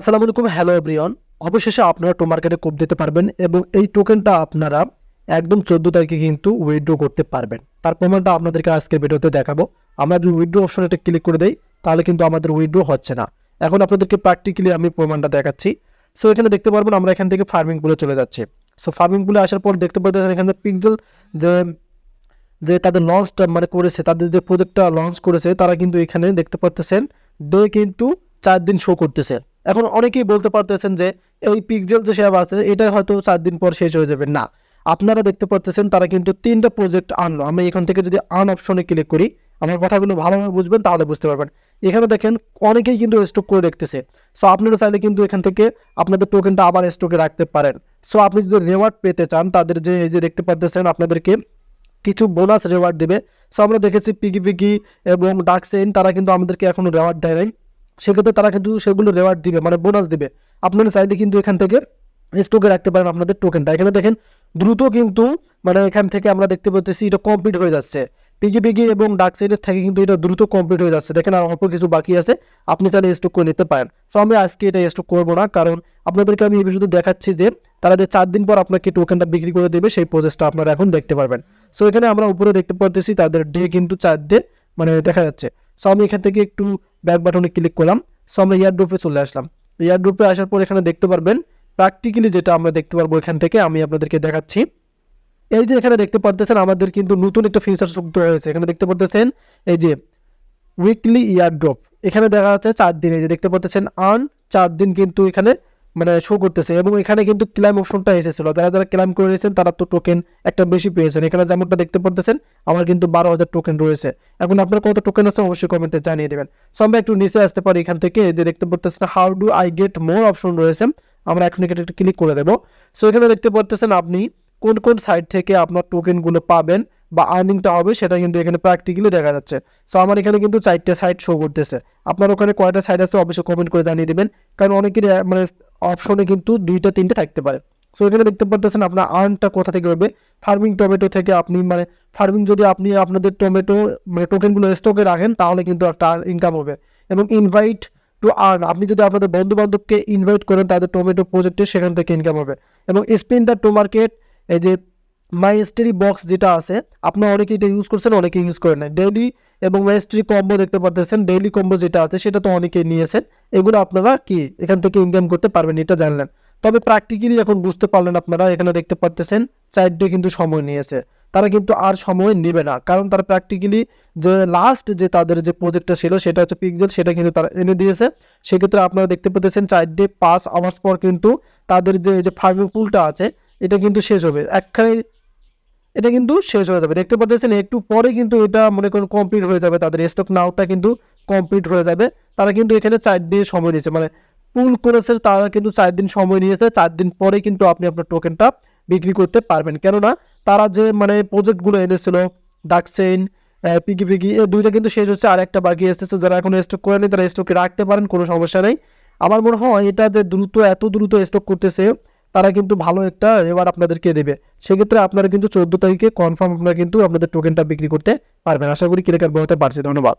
আসসালামু আলাইকুম, hello everyone. অবশেষে আপনারা মার্কেটে কোপ দিতে পারবেন এবং এই টোকেনটা আপনারা একদম 14 তারিখে কিন্তু উইথড্র করতে পারবেন। তার প্রমাণটা আপনাদেরকে আজকের ভিডিওতে দেখাবো। আমরা যদি উইথড্র অপশনে এটা ক্লিক করে দেই তাহলে কিন্তু আমাদের উইথড্র হচ্ছে না। এখন আপনাদেরকে প্র্যাকটিক্যালি আমি প্রমাণটা দেখাচ্ছি। সো এখানে দেখতে পারবেন আমরা এখান থেকে ফার্মিং পুলে চলে যাচ্ছি। সো ফার্মিং পুলে আসার পর দেখতে পাচ্ছেন এখানে পিক্সেল যে যে তাদের লঞ্চটা মানে করেছে, তাদের যে প্রজেক্টটা লঞ্চ করেছে তারা কিন্তু এখানে দেখতে পাচ্ছেন ডে কিন্তু 4 দিন শো করতেছে। এখন অনেকেই বলতে পারতেছেন যে ওই পিক্সেল যে শেয়ার আছে এটা হয়তো 4 দিন পর শেষ হয়ে যাবে। না, আপনারা দেখতে পাচ্ছেন তারা কিন্তু 3টা প্রজেক্ট আনলো। আমি এখান থেকে যদি আন অপশনে ক্লিক করি, আমার কথাগুলো ভালোভাবে বুঝবেন তাহলে বুঝতে পারবেন। এখানে দেখেন অনেকেই কিন্তু স্টক করে দেখতেছে। সো আপনারা চাইলে কিন্তু এখান থেকে আপনাদের টোকেনটা আবার স্টকে রাখতে পারেন। সো আপনি যদি রেওয়ার্ড পেতে চান, তাদের যে এই যে দেখতে পাচ্ছেন আপনাদেরকে কিছু বোনাস রেওয়ার্ড দেবে। সো আমরা দেখেছি পিকি পিকি এবং ডাকসেন তারা কিন্তু আমাদেরকে এখনো রেওয়ার্ড দেয় নাই। সেক্ষেত্রে তারা কিন্তু সেগুলো রেওয়ার্ড দিবে, মানে বোনাস দিবে। আপনারা চাইলে কিন্তু এখান থেকে স্টকে রাখতে পারেন আপনাদের টোকেনটা। এখানে দেখেন দ্রুত কিন্তু মানে এখান থেকে আমরা দেখতে পাচ্ছি এটা কমপ্লিট হয়ে যাচ্ছে। পিকি পিকি এবং ডাকসেনের থেকে কিন্তু এটা দ্রুত কমপ্লিট হয়ে যাচ্ছে। দেখেন আর অল্প কিছু বাকি আছে, আপনি তাহলে স্টক করে নিতে পারেন। সো আমি আজকে এটা স্টক করবো না, কারণ আপনাদেরকে আমি এই বিষয়টা দেখাচ্ছি যে তারা যে 4 দিন পর আপনাকে টোকেনটা বিক্রি করে দেবে সেই প্রসেসটা আপনারা এখন দেখতে পারবেন। সো এখানে আমরা উপরে দেখতে পাচ্ছি তাদের ডে কিন্তু 4 ডে মানে দেখা যাচ্ছে। সো আমি এখান থেকে একটু ব্যাক বাটনে ক্লিক করলাম। সো আমরা এয়ারড্রপে চলে আসলাম। এয়ারড্রপে আসার পর এখানে দেখতে পারবেন প্র্যাকটিক্যালি যেটা আমরা দেখতে পারবো এখান থেকে আমি আপনাদেরকে দেখাচ্ছি। এই যে এখানে দেখতে পাচ্ছেন আমাদের কিন্তু নতুন একটা ফিচার যুক্ত হয়েছে। এখানে দেখতে পাচ্ছেন এই যে উইকলি ইয়ারড্রপ, এখানে দেখা যাচ্ছে 4 দিন। এই যে দেখতে পাচ্ছেন আর্ন 4 দিন কিন্তু এখানে মানে শো করতেছে এবং এখানে কিন্তু ক্লাইম অপশনটা এসেছিল। যারা যারা ক্লাইম করেছেন তারা তো টোকেন একটা বেশি পেয়েছেন। এখানে যেমনটা দেখতে পাচ্ছেন আমার কিন্তু 12,000 টোকেন রয়েছে। এখন আপনার কত টোকেন আছে অবশ্যই কমেন্টে জানিয়ে দেবেন। সো আমরা একটু নিচে আসতে পারি। এখান থেকে এই যে দেখতে পাচ্ছেন how do I get more option রয়েছে, আমরা এখন এখানে একটা ক্লিক করে দেবো। সো এখানে দেখতে পাচ্ছেন আপনি কোন কোন সাইট থেকে আপনার টোকেনগুলো পাবেন বা আর্নিংটা হবে সেটা কিন্তু এখানে প্র্যাকটিক্যালি দেখা যাচ্ছে। সো আমার এখানে কিন্তু 4টে সাইট শো করতেছে। আপনার ওখানে কয়টা সাইট আছে অবশ্যই কমেন্ট করে জানিয়ে দেবেন, কারণ অনেকেরই মানে অপশনে কিন্তু 2টা 3টে থাকতে পারে। সো এখানে দেখতে পাচ্ছেন আপনার আর্নটা কোথা থেকে হবে। ফার্মিং টমেটো থেকে আপনি মানে ফার্মিং যদি আপনি আপনাদের টমেটো মানে টোকেনগুলো স্টকে রাখেন তাহলে কিন্তু একটা ইনকাম হবে। এবং ইনভাইট টু আর্ন, আপনি যদি আপনাদের বন্ধু বান্ধবকে ইনভাইট করেন তাদের টমেটো প্রজেক্টে, সেখান থেকে ইনকাম হবে। এবং স্পিন দ্য টু মার্কেট, এই যে মাইস্ট্রি বক্স যেটা আছে আপনারা অনেকেই এটা ইউজ করছেন, অনেকে ইউজ করেন না। ডেইলি এবং মাইস্ট্রি কম্বো দেখতে পাচ্ছেন, ডেইলি কম্বো যেটা আছে সেটা তো অনেকেই নিয়েছেন। এগুলো আপনারা কি এখান থেকে ইনকাম করতে পারবেন এটা জানলেন। তবে প্র্যাকটিক্যালি এখন বুঝতে পারলেন আপনারা, এখানে দেখতে পাচ্ছেন 4 ডে কিন্তু সময় নিয়েছে। তারা কিন্তু আর সময় নেবে না, কারণ তারা প্র্যাকটিক্যালি যে লাস্ট যে তাদের যে প্রজেক্টটা ছিল সেটা হচ্ছে পিক্সেল, সেটা কিন্তু তারা এনে দিয়েছে। সেক্ষেত্রে আপনারা দেখতে পাচ্ছেন 4 ডে 5 আওয়ার্স পর কিন্তু তাদের যে ফার্মিং পুলটা আছে এটা কিন্তু শেষ হবে। একখানে এটা কিন্তু শেষ হয়ে যাবে। দেখতে পাচ্ছেন একটু পরে কিন্তু এটা মনে করুন কমপ্লিট হয়ে যাবে, তাদের স্টক নাওটা কিন্তু কমপ্লিট হয়ে যাবে। তারা কিন্তু এখানে 4 দিন সময় নিয়েছে, মানে পুল করেছে তারা কিন্তু 4 দিন সময় নিয়েছে। 4 দিন পরে কিন্তু আপনি আপনার টোকেনটা বিক্রি করতে পারবেন। কেননা তারা যে মানে প্রজেক্টগুলো এনেছিল ডাকসেইন পিকি পিকি, এই 2টা কিন্তু শেষ হচ্ছে, আর একটা বাকি এসেছে। যারা এখন স্টক করেনি তারা স্টকে রাখতে পারেন, কোনো সমস্যা নেই। আমার মনে হয় এটা যে এত দ্রুত স্টক করতেছে তারা কিন্তু ভালো একটা রেওয়ার্ড আপনাদেরকে দেবে। সেক্ষেত্রে আপনারা কিন্তু 14 তারিখে কনফার্ম আপনারা কিন্তু আপনাদের টোকেনটা বিক্রি করতে পারবেন। আশা করি ক্লিয়ার হতে পারছে। ধন্যবাদ।